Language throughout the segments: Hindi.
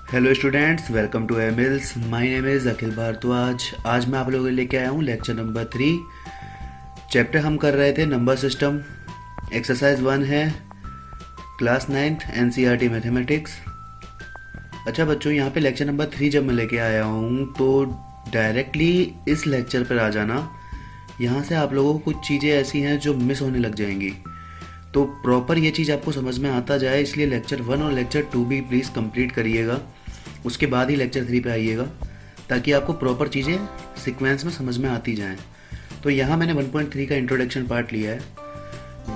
Hello students, welcome to Emils. My name is Akhil Bhardwaj. आज मैं आप लोगों के लिए लेके आया हूँ लेक्चर नंबर 3। चैप्टर हम कर रहे थे नंबर सिस्टम। एक्सरसाइज 1 है क्लास 9th NCERT मैथमेटिक्स। अच्छा बच्चों, यहाँ पे लेक्चर नंबर 3 जब मैं लेके आया हूँ तो डायरेक्टली इस लेक्चर पर आ जाना। यहाँ से आप लोगों को कुछ चीज़ें ऐसी हैं जो मिस होने लग जाएंगी, तो प्रॉपर ये चीज़ आपको समझ में आता जाए, इसलिए लेक्चर 1 और लेक्चर 2 भी प्लीज़ कंप्लीट करिएगा। उसके बाद ही लेक्चर 3 पे आइएगा, ताकि आपको प्रॉपर चीज़ें सीक्वेंस में समझ में आती जाएं। तो यहाँ मैंने 1.3 का इंट्रोडक्शन पार्ट लिया है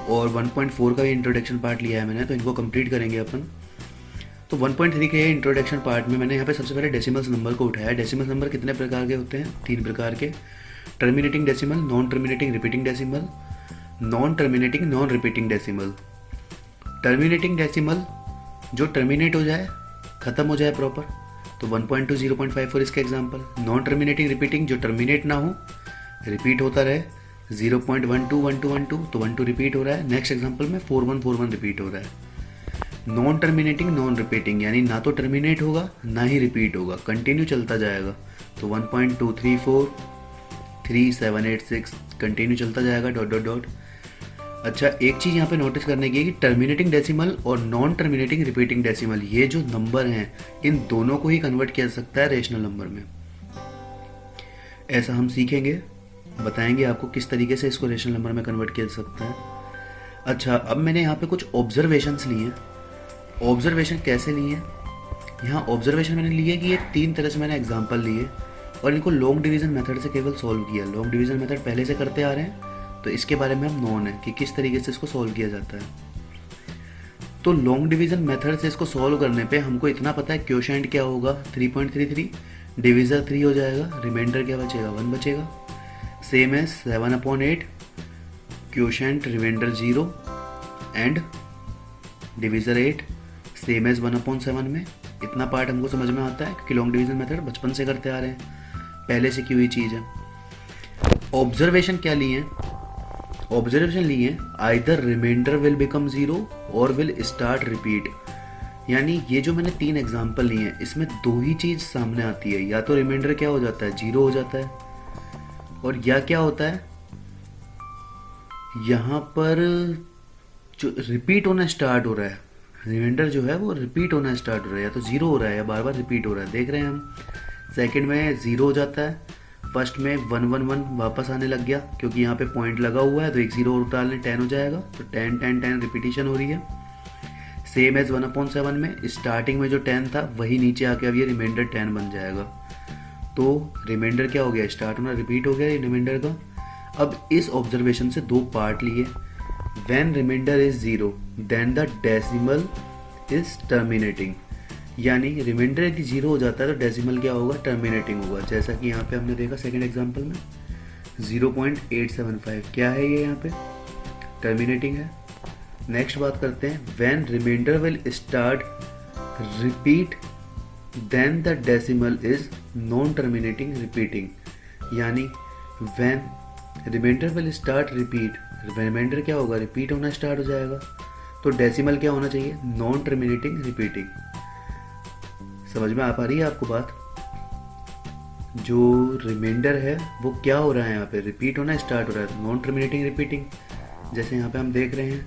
और 1.4 का भी इंट्रोडक्शन पार्ट लिया है मैंने, तो इनको कंप्लीट करेंगे अपन। तो 1.3 के इंट्रोडक्शन पार्ट में मैंने यहाँ पे सबसे पहले डेसिमल्स नंबर को उठाया। डेसिमल नंबर कितने प्रकार के होते हैं? 3 प्रकार के। Terminating decimal, non terminating repeating decimal, non terminating non repeating decimal. Terminating decimal जो टर्मिनेट हो जाए, ख़त्म हो जाए प्रॉपर, तो 1.2 0.54 इसका एग्जांपल। नॉन टर्मिनेटिंग रिपीटिंग जो टर्मिनेट ना हो, रिपीट होता रहे, 0.12 तो 12 रिपीट हो रहा है। नेक्स्ट एग्जांपल में 4141 रिपीट हो रहा है। नॉन टर्मिनेटिंग नॉन रिपीटिंग यानी ना तो टर्मिनेट होगा ना ही रिपीट होगा, कंटिन्यू चलता जाएगा, तो 1.234 3786 कंटिन्यू चलता जाएगा, डॉट डॉट डॉट। अच्छा, एक चीज़ यहाँ पे नोटिस करने की है कि टर्मिनेटिंग डेसिमल और नॉन टर्मिनेटिंग रिपीटिंग डेसिमल, ये जो नंबर हैं इन दोनों को ही कन्वर्ट किया जा सकता है रेशनल नंबर में। ऐसा हम सीखेंगे, बताएंगे आपको किस तरीके से इसको रेशनल नंबर में कन्वर्ट किया जा सकता है। अच्छा, अब मैंने यहाँ पे कुछ ऑब्जर्वेशंस लिए हैं। ऑब्जर्वेशन कैसे लिए हैं? यहाँ ऑब्जर्वेशन मैंने लिए कि ये 3 तरह से मैंने एग्जाम्पल लिए और इनको लॉन्ग डिवीज़न मेथड से केवल सॉल्व किया। लॉन्ग डिवीज़न मेथड पहले से करते आ रहे हैं, तो इसके बारे में हम नोन है कि किस तरीके से इसको सॉल्व किया जाता है। तो लॉन्ग डिवीज़न मेथड से इसको सॉल्व करने पे हमको इतना पता है क्वोशिएंट क्या होगा, 3.33, डिविज़र 3 हो जाएगा, रिमाइंडर क्या बचेगा, 1 बचेगा। सेम है 7/8, quotient remainder 0 and divisor 8, same as 1/7 में। इतना पार्ट हमको समझ में आता है क्योंकि लॉन्ग डिवीज़न मेथड बचपन से करते आ रहे हैं, पहले से की हुई चीज़ है। ऑब्जर्वेशन क्या लिए हैं? ऑब्जर्वेशन लिए आइदर रिमाइंडर विल बिकम 0 और विल स्टार्ट रिपीट। यानी ये जो मैंने 3 एग्जाम्पल लिए हैं, इसमें 2 ही चीज़ सामने आती है, या तो रिमाइंडर क्या हो जाता है, 0 हो जाता है, और या क्या होता है यहाँ पर जो रिपीट होना स्टार्ट हो रहा है, रिमाइंडर जो है वो रिपीट होना स्टार्ट हो रहा है, या तो 0 हो रहा है या बार बार रिपीट हो रहा है। देख रहे हैं हम, सेकंड में 0 हो जाता है, फर्स्ट में 111 वापस आने लग गया क्योंकि यहाँ पे पॉइंट लगा हुआ है, तो एक 0 और डालने 10 हो जाएगा, तो 10 10 10 रिपीटिशन हो रही है। सेम एज 1/7 में स्टार्टिंग में जो 10 था वही नीचे आके अब ये रिमाइंडर 10 बन जाएगा। तो रिमाइंडर क्या हो गया, स्टार्ट होना रिपीट हो गया रिमाइंडर का। अब इस ऑब्जर्वेशन से 2 पार्ट लिए। When remainder is 0 then the decimal is terminating, यानी रिमाइंडर यदि 0 हो जाता है तो डेसिमल क्या होगा, टर्मिनेटिंग होगा। जैसा कि यहाँ पे हमने देखा सेकंड एग्जांपल में 0.875 क्या है, ये यहाँ पे टर्मिनेटिंग है। नेक्स्ट बात करते हैं, when remainder will start repeat then the decimal is non terminating repeating, यानी when remainder will start repeat, remainder क्या होगा, रिपीट होना स्टार्ट हो जाएगा, तो डेसिमल क्या होना चाहिए, नॉन टर्मिनेटिंग रिपीटिंग। समझ में आ पा रही है आपको बात? जो रिमाइंडर है वो क्या हो रहा है, यहाँ पे रिपीट होना स्टार्ट हो रहा है, नॉन टर्मिनेटिंग रिपीटिंग। जैसे यहाँ पे हम देख रहे हैं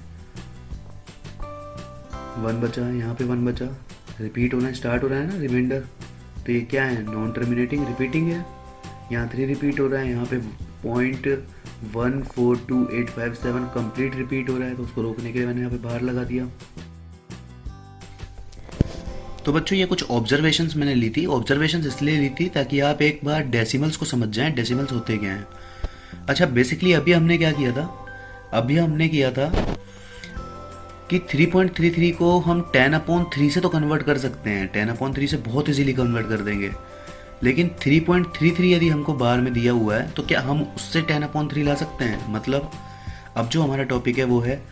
1 बचा, यहाँ पे 1 बचा, रिपीट होना स्टार्ट हो रहा है ना रिमाइंडर, तो ये क्या है, नॉन टर्मिनेटिंग रिपीटिंग है। यहाँ 3 रिपीट हो रहा है, यहाँ पे 0.142857 कंप्लीट रिपीट हो रहा है, तो उसको रोकने के लिए मैंने यहाँ पे बाहर लगा दिया। तो बच्चों, ये कुछ ऑब्जर्वेशंस मैंने ली थी। ऑब्जर्वेशंस इसलिए ली थी ताकि आप एक बार डेसिमल्स को समझ जाएं, डेसिमल्स होते क्या हैं। अच्छा, बेसिकली अभी हमने क्या किया था, अभी हमने किया था कि 3.33 को हम 10/3 से तो कन्वर्ट कर सकते हैं, 10/3 से बहुत इजीली कन्वर्ट कर देंगे, लेकिन 3.33 यदि हमको बार में दिया हुआ है तो क्या हम उससे 10/3 ला सकते हैं? मतलब अब जो हमारा टॉपिक है वो है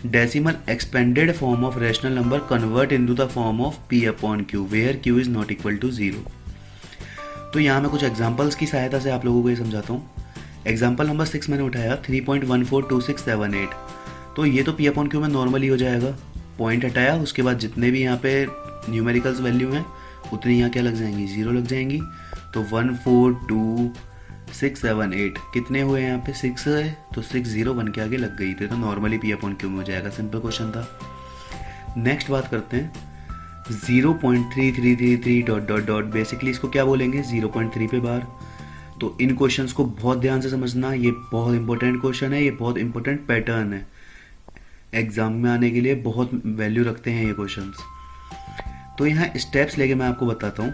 decimal expanded form of rational number convert into the form of p/q where q is not equal to 0। तो यहाँ मैं कुछ एग्जांपल्स की सहायता से आप लोगों को ये समझाता हूँ। एग्जांपल नंबर 6 मैंने उठाया 3.142678, तो ये तो p/q में नॉर्मली हो जाएगा। पॉइंट हटाया, उसके बाद जितने भी यहाँ पे न्यूमेरिकल्स वैल्यू हैं उतनी यहाँ क्या लग जाएंगी, 0 लग जाएंगी। तो 1 4 2 6 7 8 कितने हुए यहाँ पे, 6 है, तो 6 0 1 के आगे लग गई थी, तो नॉर्मली पी अपॉन क्यू में हो जाएगा। सिंपल क्वेश्चन था। नेक्स्ट बात करते हैं 0.3333 डॉट डॉट डॉट, बेसिकली इसको क्या बोलेंगे, 0.3 पे बार। तो इन क्वेश्चंस को बहुत ध्यान से समझना, ये बहुत इंपॉर्टेंट क्वेश्चन है, ये बहुत इंपॉर्टेंट पैटर्न है, एग्जाम में आने के लिए बहुत वैल्यू रखते हैं ये क्वेश्चंस। तो यहाँ स्टेप्स लेके मैं आपको बताता हूँ।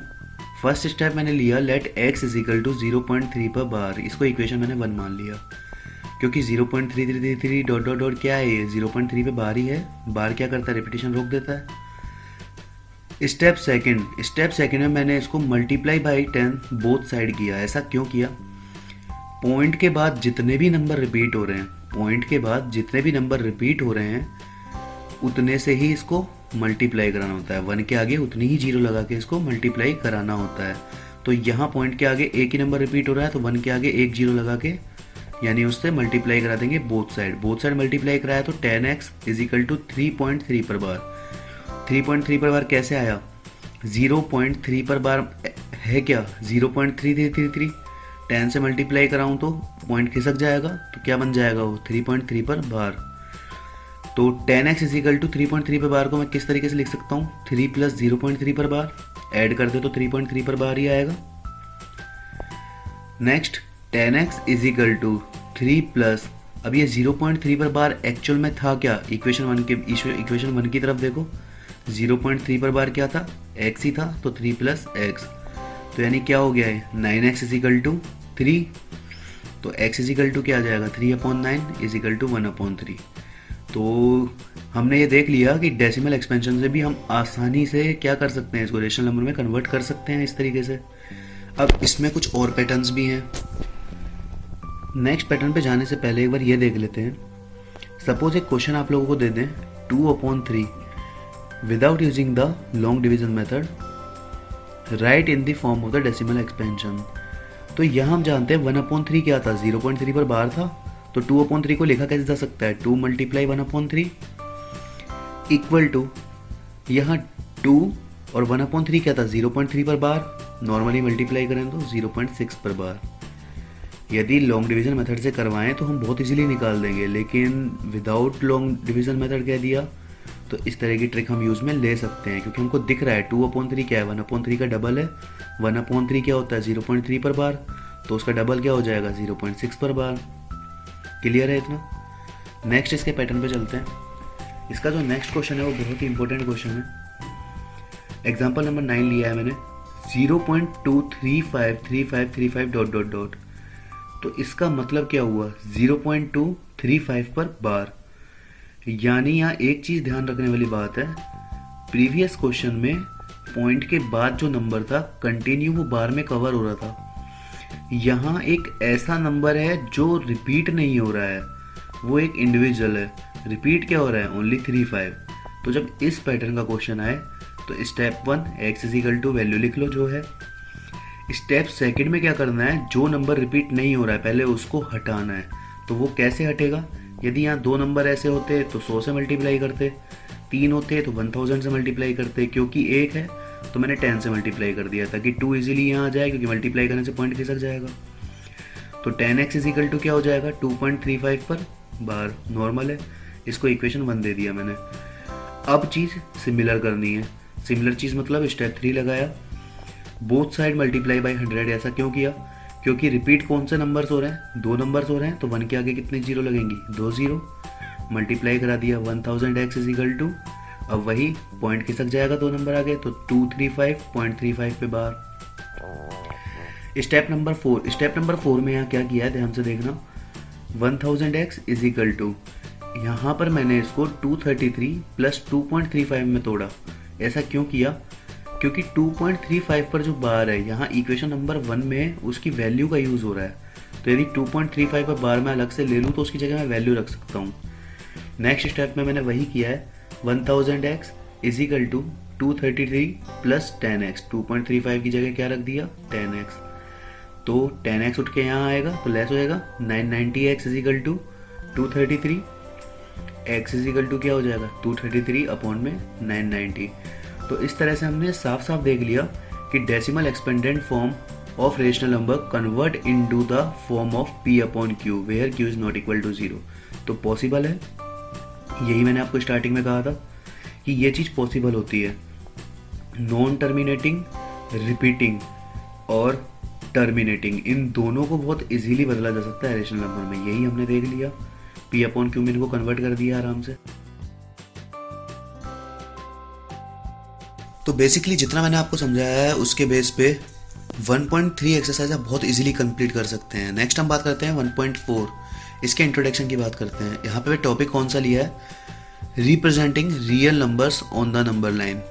फर्स्ट स्टेप मैंने लिया, let x is equal to 0.3 पर बार, इसको इक्वेशन मैंने 1 मान लिया, क्योंकि 0.3333 डॉट डॉट डॉट क्या है, ये 0.3 पे बार ही है। बार क्या करता है, रिपीटेशन रोक देता है। स्टेप सेकंड में मैंने इसको मल्टीप्लाई बाई 10 बोथ साइड किया। ऐसा क्यों किया, पॉइंट के बाद जितने भी नंबर रिपीट हो रहे हैं, उतने से ही इसको मल्टीप्लाई कराना होता है। 1 के आगे उतनी ही 0 लगा के इसको मल्टीप्लाई कराना होता है। तो यहाँ पॉइंट के आगे एक ही नंबर रिपीट हो रहा है, तो 1 के आगे एक 0 लगा के यानी उससे मल्टीप्लाई करा देंगे बोथ साइड मल्टीप्लाई कराया, तो 10x इज इक्वल टू 3.3 पर बार। 3.3 पर बार कैसे आया, 0.3 पर बार है क्या, 0.3333, 10 से मल्टीप्लाई कराऊं तो पॉइंट खिसक जाएगा, तो क्या बन जाएगा वो 3.3 पर बार। तो 10x इज इक्वल टू 3.3 पर बार को मैं किस तरीके से लिख सकता हूँ, 3 प्लस 0.3 पर बार, ऐड कर दे तो 3.3 पर बार ही आएगा। Next 10x is equal to 3 plus, अब ये 0.3 पर बार एक्चुअल में था क्या, इक्वेशन 1 की तरफ देखो, 0.3 पर बार क्या था, x ही था, तो 3 प्लस एक्स, तो यानी क्या हो गया है, 9x इज इक्वल टू 3, तो x इज इक्वल टू क्या आ जाएगा, 3/9 इज इक्वल टू 1/3। तो हमने ये देख लिया कि डेसिमल एक्सपेंशन से भी हम आसानी से क्या कर सकते हैं, इसको रेशनल नंबर में कन्वर्ट कर सकते हैं इस तरीके से। अब इसमें कुछ और पैटर्न्स भी हैं। नेक्स्ट पैटर्न पे जाने से पहले एक बार ये देख लेते हैं। सपोज एक क्वेश्चन आप लोगों को दे दें 2/3 without using the long division method, right in the form of the decimal expansion. तो यहाँ हम जानते हैं 1/3 क्या था, 0.3 पर बार था, तो 2/3 को लिखा कैसे जा सकता है, 2 मल्टीप्लाई 1/3 इक्वल टू, यहाँ 2 और 1/3 क्या था, 0.3 पर बार, नॉर्मली मल्टीप्लाई करें तो 0.6 पर बार। यदि लॉन्ग डिवीजन मेथड से करवाएं तो हम बहुत इजीली निकाल देंगे, लेकिन विदाउट लॉन्ग डिवीजन मेथड कह दिया तो इस तरह की ट्रिक हम यूज़ में ले सकते हैं, क्योंकि हमको दिख रहा है 2/3 क्या है, 1/3 का डबल है। 1/3 क्या होता है, 0.3 पर बार, तो उसका डबल क्या हो जाएगा, 0.6 पर बार। क्लियर है इतना। नेक्स्ट इसके पैटर्न पे चलते हैं। इसका जो नेक्स्ट क्वेश्चन है वो बहुत ही इंपॉर्टेंट क्वेश्चन है। एग्जाम्पल नंबर 9 लिया है मैंने, 0.2353535 डॉट डॉट डॉट। तो इसका मतलब क्या हुआ, 0.235 पर बार। यानी यहाँ एक चीज ध्यान रखने वाली बात है, प्रीवियस क्वेश्चन में पॉइंट के बाद जो नंबर था कंटिन्यू वो बार में कवर हो रहा था। यहाँ एक ऐसा नंबर है जो रिपीट नहीं हो रहा है, वो एक इंडिविजुअल है। रिपीट क्या हो रहा है, ओनली 35। तो जब इस पैटर्न का क्वेश्चन आए तो step 1 x is equal to value लिख लो जो है। स्टेप सेकंड में क्या करना है, जो नंबर रिपीट नहीं हो रहा है पहले उसको हटाना है। तो वो कैसे हटेगा, यदि यहाँ 2 नंबर ऐसे होते तो 100 से मल्टीप्लाई करते, 3 होते तो 1000 से मल्टीप्लाई करते, क्योंकि 1 है तो मैंने 10 से मल्टीप्लाई कर दिया ताकि 2 इजीली यहाँ आ जाए, क्योंकि मल्टीप्लाई करने से पॉइंट खिसक जाएगा। तो 10x इज इक्वल टू क्या हो जाएगा, 2.35 पर बार, नॉर्मल है। इसको इक्वेशन 1 दे दिया मैंने। अब चीज़ सिमिलर करनी है। सिमिलर चीज़ मतलब स्टेप 3 लगाया, बोथ साइड मल्टीप्लाई बाई 100। ऐसा क्यों किया, क्योंकि रिपीट कौन से नंबर्स हो रहे हैं, 2 नंबर्स हो रहे हैं, तो 1 के आगे कितने 0 लगेंगी, 2 0। मल्टीप्लाई करा दिया 1000x इज इक्वल टू, अब वही पॉइंट खिसक जाएगा 2 नंबर आगे, तो 235.35 पे बार। स्टेप नंबर 4 में यहाँ क्या किया है ध्यान से देखना, 1000x इज इक्वल टू, यहाँ पर मैंने इसको 233 प्लस 2.35 में तोड़ा। ऐसा क्यों किया, क्योंकि 2.35 पर जो बार है यहाँ इक्वेशन नंबर 1 में उसकी वैल्यू का यूज़ हो रहा है। तो यदि 2.35 पर बार मैं अलग से ले लूँ तो उसकी जगह मैं वैल्यू रख सकता हूँ। नेक्स्ट स्टेप में मैंने वही किया है, 1000x is equal to 233 plus 10x, 2.35 की जगह क्या रख दिया, 10x। तो 10x उठ के यहाँ आएगा तो लेस होएगा, 990x is equal to 233, x is equal to क्या हो जाएगा, 233 अपॉन में 990। तो इस तरह से हमने साफ साफ देख लिया कि decimal expanded form of rational number convert into the form of p upon q where q is not equal to 0। तो पॉसिबल है, यही मैंने आपको स्टार्टिंग में कहा था कि ये चीज़ पॉसिबल होती है। नॉन टर्मिनेटिंग, रिपीटिंग और टर्मिनेटिंग, इन दोनों को बहुत इजीली बदला जा सकता है रेशनल नंबर में। यही हमने देख लिया, p अपॉन q में इनको कन्वर्ट कर दिया आराम से। तो बेसिकली जितना मैंने आपको समझाया है उसके बेस पे 1.3 एक्सरसाइज आप बहुत इजीली कंप्लीट कर सकते हैं। नेक्स्ट हम बात करते हैं 1.4, इसके इंट्रोडक्शन की बात करते हैं। यहाँ पे टॉपिक कौन सा लिया है, representing real numbers on the number line.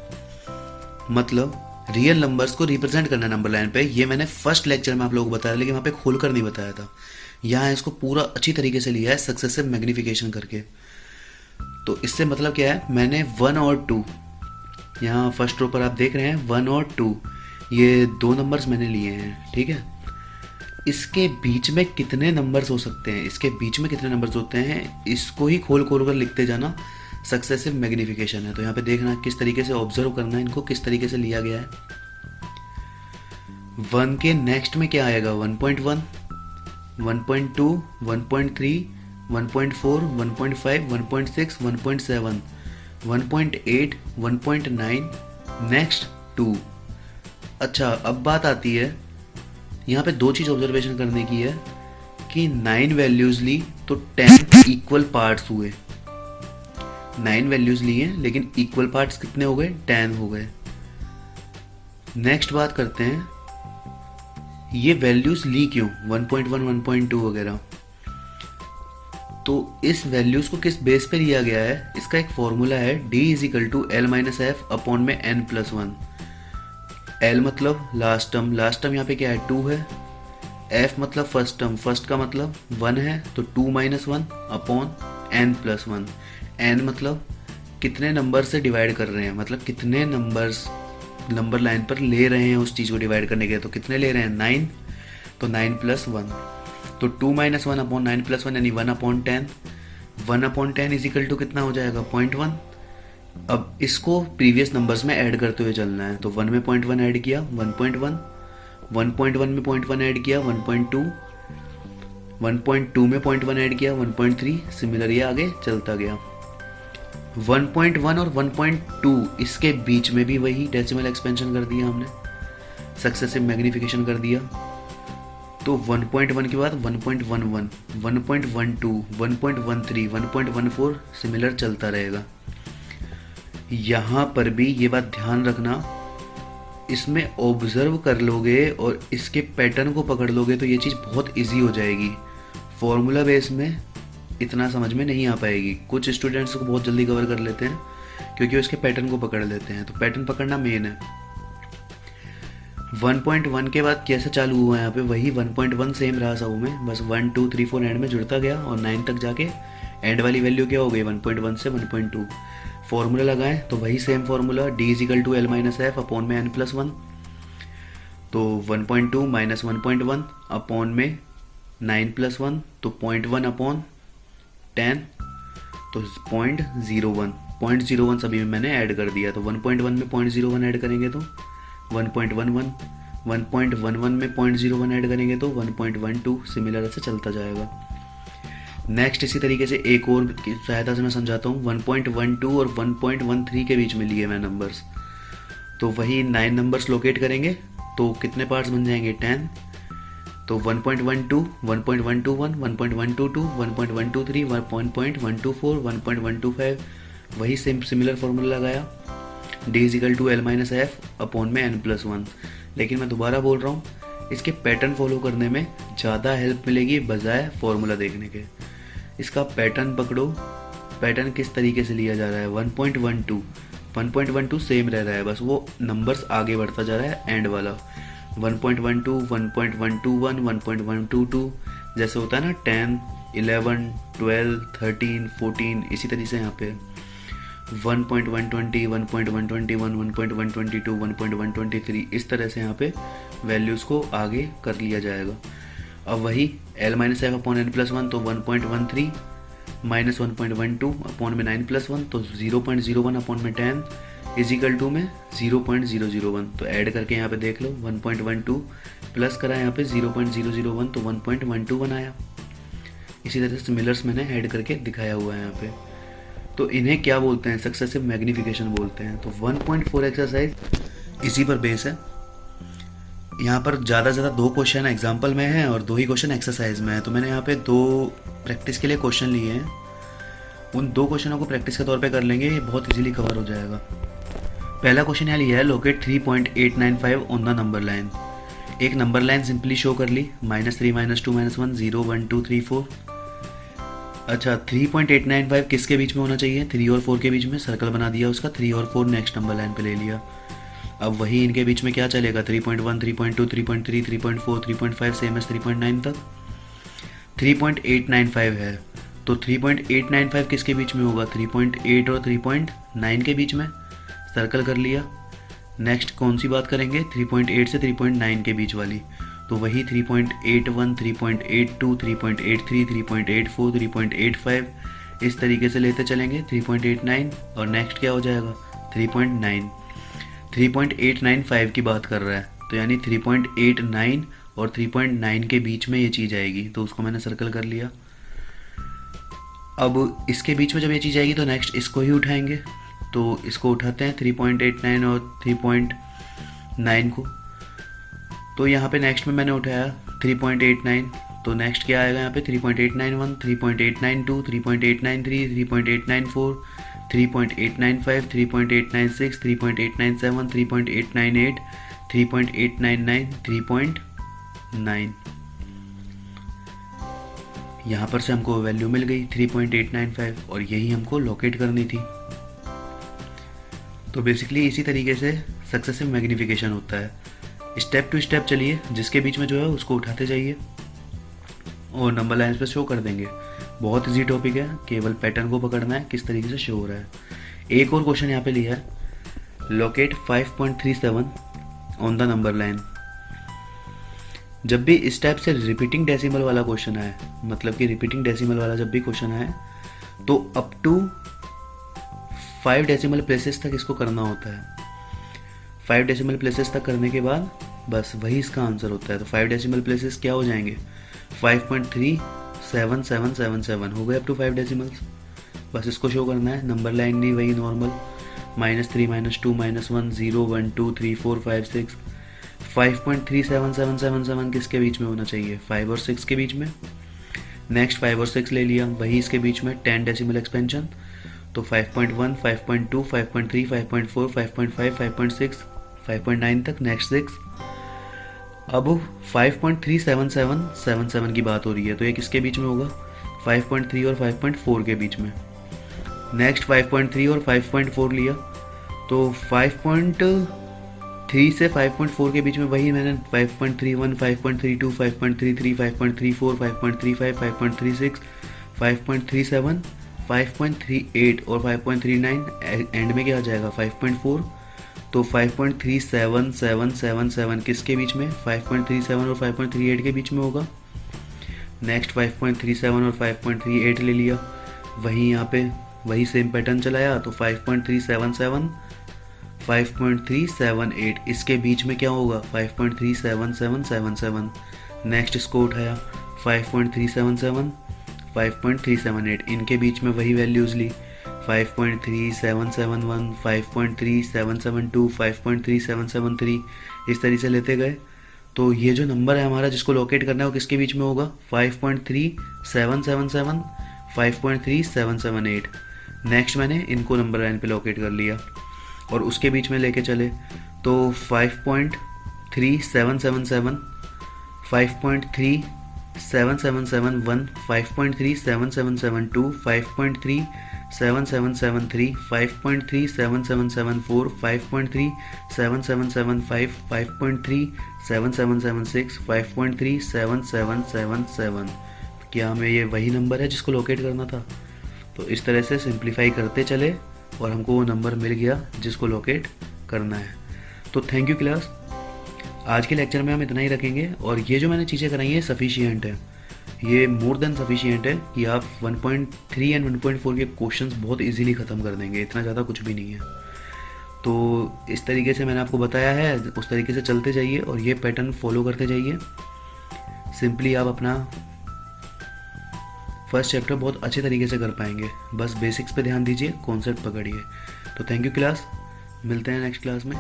मतलब रियल नंबर्स को रिप्रेजेंट करना नंबर लाइन पे। ये मैंने फर्स्ट लेक्चर में आप लोगों को बताया, लेकिन वहाँ पे खोलकर नहीं बताया था। यहाँ इसको पूरा अच्छी तरीके से लिया है सक्सेसिव मैग्निफिकेशन करके। तो इससे मतलब क्या है, मैंने 1 और 2, यहाँ फर्स्ट रो पर आप देख रहे हैं 1 और 2, ये दो नंबर्स मैंने लिए हैं, ठीक है। इसके बीच में कितने नंबर्स हो सकते हैं, इसके बीच में कितने नंबर्स होते हैं, इसको ही खोल खोल कर लिखते जाना सक्सेसिव मैग्निफिकेशन है। तो यहाँ पे देखना किस तरीके से ऑब्जर्व करना है इनको, किस तरीके से लिया गया है। 1 के नेक्स्ट में क्या आएगा, 1.1, 1.2, 1.3, 1.4, 1.5, 1.6, 1.7, 1.8, 1.9, नेक्स्ट 2। अच्छा, अब बात आती है, यहाँ पे दो चीज़ ऑब्जर्वेशन करने की है कि 9 वैल्यूज ली तो 10 इक्वल पार्ट्स हुए। 9 वैल्यूज ली हैं लेकिन इक्वल पार्ट्स कितने हो गए, 10 हो गए। नेक्स्ट बात करते हैं, ये वैल्यूज ली क्यों, 1.1, 1.2 वगैरह। तो इस वैल्यूज को किस बेस पे लिया गया है, इसका एक फॉर्मूला है, d is equal to L minus F upon में n+1। L मतलब लास्ट टर्म यहाँ पे क्या है, 2 है। F मतलब फर्स्ट टर्म, फर्स्ट का मतलब 1 है, तो 2 - 1 अपॉन n+1। n मतलब कितने नंबर से डिवाइड कर रहे हैं, मतलब कितने नंबर्स नंबर लाइन पर ले रहे हैं उस चीज़ को डिवाइड करने के। तो कितने ले रहे हैं, 9, तो 9+1, तो 2 - 1 अपॉन 9+1 यानी 1/10। 1/10 इज इक्वल टू कितना हो जाएगा, 0.1। अब इसको प्रीवियस नंबर्स में ऐड करते हुए चलना है। तो 1 में 0.1 ऐड किया, 1.1, 1.1 में 0.1 ऐड किया, 1.2, 1.2 में 0.1 ऐड किया, 1.3, सिमिलर ये आगे चलता गया। 1.1 और 1.2 इसके बीच में भी वही डेसिमल एक्सपेंशन कर दिया हमने, सक्सेसिव मैग्निफिकेशन कर दिया। तो 1.1 के बाद 1.11, 1.12, 1.13, 1.14 सिमिलर चलता रहेगा। यहाँ पर भी ये बात ध्यान रखना, इसमें ऑब्जर्व कर लोगे और इसके पैटर्न को पकड़ लोगे तो ये चीज़ बहुत इजी हो जाएगी। फॉर्मूला बेस में इतना समझ में नहीं आ पाएगी। कुछ स्टूडेंट्स को बहुत जल्दी कवर कर लेते हैं क्योंकि वो इसके पैटर्न को पकड़ लेते हैं। तो पैटर्न पकड़ना मेन है। 1.1 के बाद कैसे चालू हुआ है, यहाँ पे वही 1.1 सेम रहा सब में, बस 1 2 3 4 एंड में जुड़ता गया और 9 तक जाके एंड वाली वैल्यू क्या हो गई, 1.1 से 1.2। फॉर्मूला लगाएं तो वही same formula, d is equal to L minus F upon में n+1। तो 1.2 - 1.1 अपॉन में 9+1, तो 0.1 अपॉन 10, तो 0.01 सभी में मैंने ऐड कर दिया। तो 1.1 में 0.01 ऐड करेंगे तो 1.11, 1.11 में 0.01 ऐड करेंगे तो 1.12, सिमिलर ऐसे चलता जाएगा। नेक्स्ट इसी तरीके से एक और की सहायता से मैं समझाता हूँ। 1.12 और 1.13 के बीच में लिए मैं नंबर्स, तो वही 9 नंबर्स लोकेट करेंगे तो कितने पार्ट्स बन जाएंगे, 10। तो 1.12, 1.121, 1.122, 1.123, 1.124, 1.125, वही सेम सिमिलर फॉर्मूला लगाया, d is equal to L minus F upon में n+1। लेकिन मैं दोबारा बोल रहा हूँ, इसके पैटर्न फॉलो करने में ज़्यादा हेल्प मिलेगी बजाय फॉर्मूला देखने के। इसका पैटर्न पकड़ो, पैटर्न किस तरीके से लिया जा रहा है। 1.12 सेम रह रहा है, बस वो नंबर्स आगे बढ़ता जा रहा है एंड वाला। 1.12, 1.121, 1.122 जैसे होता है ना, 10, 11, 12, 13, 14, इसी तरीके से यहाँ पे 1.120, 1.121, 1.122, 1.123, इस तरह से यहाँ पे वैल्यूज़ को आगे कर लिया जाएगा। अब वही L minus F upon n+1, तो 1.13 - 1.12 अपॉन में 9+1, तो 0.01 अपॉन में 10, इजिकल टू में 0.001, तो ऐड करके यहाँ पे देख लो 1.12 प्लस करा यहाँ पे 0.001 तो 1.121 आया। इसी तरह से सिमिलर्स मैंने ऐड करके दिखाया हुआ है यहाँ पे। तो इन्हें क्या बोलते हैं, सक्सेसिव मैग्निफिकेशन बोलते हैं। तो 1.4 एक्सरसाइज इसी पर बेस है। यहाँ पर ज़्यादा से ज़्यादा 2 क्वेश्चन एग्जाम्पल में है और 2 ही क्वेश्चन एक्सरसाइज में है। तो मैंने यहाँ पे 2 प्रैक्टिस के लिए क्वेश्चन लिए हैं। उन 2 क्वेश्चनों को प्रैक्टिस के तौर पे कर लेंगे, ये बहुत इजीली कवर हो जाएगा। पहला क्वेश्चन यहाँ लिया है, locate 3.895 on the number line. एक नंबर लाइन सिंपली शो कर ली, -3 -2 -1 0 1 2 3 4। अच्छा, 3.895 किसके बीच में होना चाहिए, 3 और 4 के बीच में। सर्कल बना दिया उसका, 3 और 4 नेक्स्ट नंबर लाइन पे ले लिया। अब वही इनके बीच में क्या चलेगा, 3.1 3.2 3.3 3.4 3.5 सेम एस 3.9 तक। 3.895 है तो 3.895 किसके बीच में होगा, 3.8 और 3.9 के बीच में। सर्कल कर लिया। नेक्स्ट कौन सी बात करेंगे, 3.8 से 3.9 के बीच वाली। तो वही 3.81 3.82 3.83 3.84 3.85 इस तरीके से लेते चलेंगे 3.89 और नेक्स्ट क्या हो जाएगा 3.9। 3.895 की बात कर रहा है तो यानी 3.89 और 3.9 के बीच में ये चीज़ आएगी, तो उसको मैंने सर्कल कर लिया। अब इसके बीच में जब ये चीज़ आएगी तो नेक्स्ट इसको ही उठाएंगे। तो इसको उठाते हैं 3.89 और 3.9 को। तो यहाँ पे नेक्स्ट में मैंने उठाया 3.89, तो नेक्स्ट क्या आएगा यहाँ पे 3.891 3.892 3.893 3.894 3.895 3.896 3.897 3.898 3.899 3.9। यहाँ पर से हमको वैल्यू मिल गई 3.895 और यही हमको लोकेट करनी थी। तो बेसिकली इसी तरीके से सक्सेसिव मैग्निफिकेशन होता है। स्टेप टू स्टेप चलिए, जिसके बीच में जो है उसको उठाते जाइए और नंबर लाइन्स पे शो कर देंगे। बहुत इजी टॉपिक है, केवल पैटर्न को पकड़ना है किस तरीके से शो हो रहा है। एक और क्वेश्चन यहाँ पे लिया है, locate 5.37 on the number line. जब भी इस टाइप से रिपीटिंग डेसिमल वाला क्वेश्चन आए, मतलब कि रिपीटिंग डेसिमल वाला जब भी क्वेश्चन आए तो अप टू 5 डेसिमल प्लेसेस तक इसको करना होता है। 5 डेसिमल प्लेसेस तक करने के बाद बस वही इसका आंसर होता है। तो 5 डेसिमल प्लेसेस क्या हो जाएंगे, 5.37777 हो गए अप टू 5 डेसिमल्स। बस इसको शो करना है, नंबर लाइन नहीं वही नॉर्मल, -3 -2 -1 0 1 2 3 4 5 6। 5.37777 किसके बीच में होना चाहिए, 5 और 6 के बीच में। नेक्स्ट 5 और 6 ले लिया, वही इसके बीच में 10 डेसिमल एक्सपेंशन। तो 5.1 5.2 5.3 5.4 5.5 5.6 5.9 तक, नेक्स्ट 6। अब 5.37777 की बात हो रही है तो ये किसके बीच में होगा, 5.3 और 5.4 के बीच में। नेक्स्ट 5.3 और 5.4 लिया तो 5.3 से 5.4 के बीच में वही मैंने 5.31 5.32 5.33 5.34 5.35 5.36 5.37 5.38 और 5.39 एंड में क्या आ जाएगा 5.4। तो 5.37777 किसके बीच में, 5.37 और 5.38 के बीच में होगा। नेक्स्ट 5.37 और 5.38 ले लिया, वही यहाँ पे वही सेम पैटर्न चलाया। तो 5.377 5.378 इसके बीच में क्या होगा 5.37777। नेक्स्ट इसको उठाया 5.377 5.378 इनके बीच में वही वैल्यूज़ ली, 5.3771 5.3772 5.3773 इस तरीके से लेते गए। तो ये जो नंबर है हमारा जिसको लोकेट करना है वो किसके बीच में होगा, 5.3777 5.3778। नेक्स्ट मैंने इनको नंबर लाइन पे लोकेट कर लिया और उसके बीच में लेके चले तो 5.3777 5.37771 5.37772 5.37773 5.37774 5.37775 5.37776 5.37777। क्या हमें ये वही नंबर है जिसको लोकेट करना था। तो इस तरह से सिंप्लीफाई करते चले और हमको वो नंबर मिल गया जिसको लोकेट करना है। तो थैंक यू क्लास, आज के लेक्चर में हम इतना ही रखेंगे और ये जो मैंने चीज़ें कराई हैं सफिशिएंट है, ये मोर देन सफिशिएंट है कि आप 1.3 एंड 1.4 के क्वेश्चंस बहुत इजीली ख़त्म कर देंगे, इतना ज़्यादा कुछ भी नहीं है। तो इस तरीके से मैंने आपको बताया है, उस तरीके से चलते जाइए और ये पैटर्न फॉलो करते जाइए। सिंपली आप अपना फर्स्ट चैप्टर बहुत अच्छे तरीके से कर पाएंगे। बस बेसिक्स पे ध्यान दीजिए, कॉन्सेप्ट पकड़िए। तो थैंक यू क्लास, मिलते हैं नेक्स्ट क्लास में।